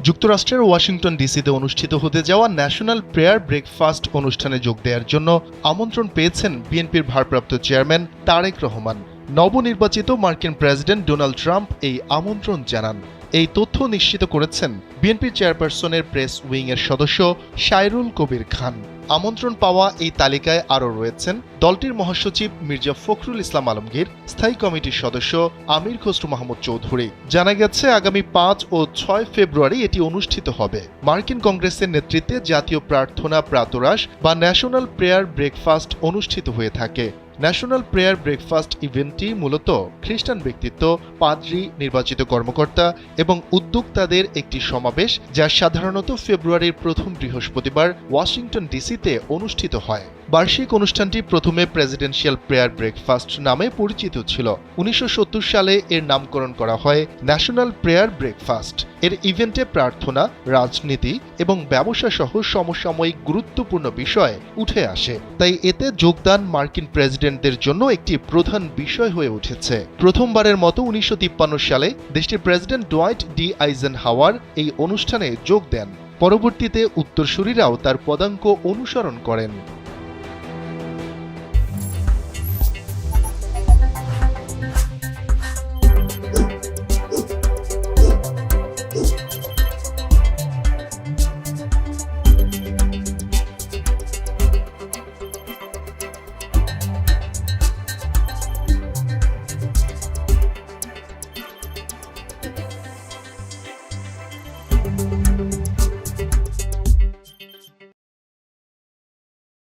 যুক্তরাষ্ট্রের ওয়াশিংটন ডিসিতে অনুষ্ঠিত হতে যাওয়া ন্যাশনাল প্রেয়ার ব্রেকফাস্ট অনুষ্ঠানে যোগ দেওয়ার জন্য আমন্ত্রণ পেয়েছেন বিএনপির ভারপ্রাপ্ত চেয়ারম্যান তারেক রহমান। নবনির্বাচিত মার্কিন প্রেসিডেন্ট ডোনাল্ড ট্রাম্প এই আমন্ত্রণ জানান। এই তথ্য নিশ্চিত করেছেন বিএনপির চেয়ারপারসনের প্রেস উইংয়ের সদস্য সাইরুল কবির খান। আমন্ত্রণ পাওয়া এই তালিকায় আরও রয়েছেন দলটির মহাসচিব মির্জা ফখরুল ইসলাম আলমগীর, স্থায়ী কমিটির সদস্য আমির খসরু মাহমুদ চৌধুরী। জানা গেছে আগামী ৫ ও ৬ ফেব্রুয়ারি এটি অনুষ্ঠিত হবে। মার্কিন কংগ্রেসের নেতৃত্বে জাতীয় প্রার্থনা প্রাতরাশ বা ন্যাশনাল প্রেয়ার ব্রেকফাস্ট অনুষ্ঠিত হয়ে থাকে। ন্যাশনাল প্রেয়ার ব্রেকফাস্ট ইভেন্টটি মূলত খ্রিস্টান ব্যক্তিত্ব, পাদ্রী, নির্বাচিত কর্মকর্তা এবং উদ্যোক্তাদের একটি সমাবেশ, যা সাধারণত ফেব্রুয়ারির প্রথম বৃহস্পতিবার ওয়াশিংটন ডিসিতে অনুষ্ঠিত হয়। বার্ষিক অনুষ্ঠানটি প্রথমে প্রেসিডেন্সিয়াল প্রেয়ার ব্রেকফাস্ট নামে পরিচিত ছিল। ১৯৭০ সালে এর নামকরণ করা হয় ন্যাশনাল প্রেয়ার ব্রেকফাস্ট। এর ইভেন্টে প্রার্থনা, রাজনীতি এবং ব্যবসা সহ সমসাময়িক গুরুত্বপূর্ণ বিষয় উঠে আসে। তাই এতে যোগদান মার্কিন প্রেসিডেন্টদের জন্য একটি প্রধান বিষয় হয়ে উঠেছে। প্রথমবারের মতো ১৯৫৩ সালে দেশটির প্রেসিডেন্ট ডোয়াইট ডি আইজেনহাওয়ার এই অনুষ্ঠানে যোগ দেন। পরবর্তীতে উত্তরসূরিরাও তার পদাঙ্ক অনুসরণ করেন।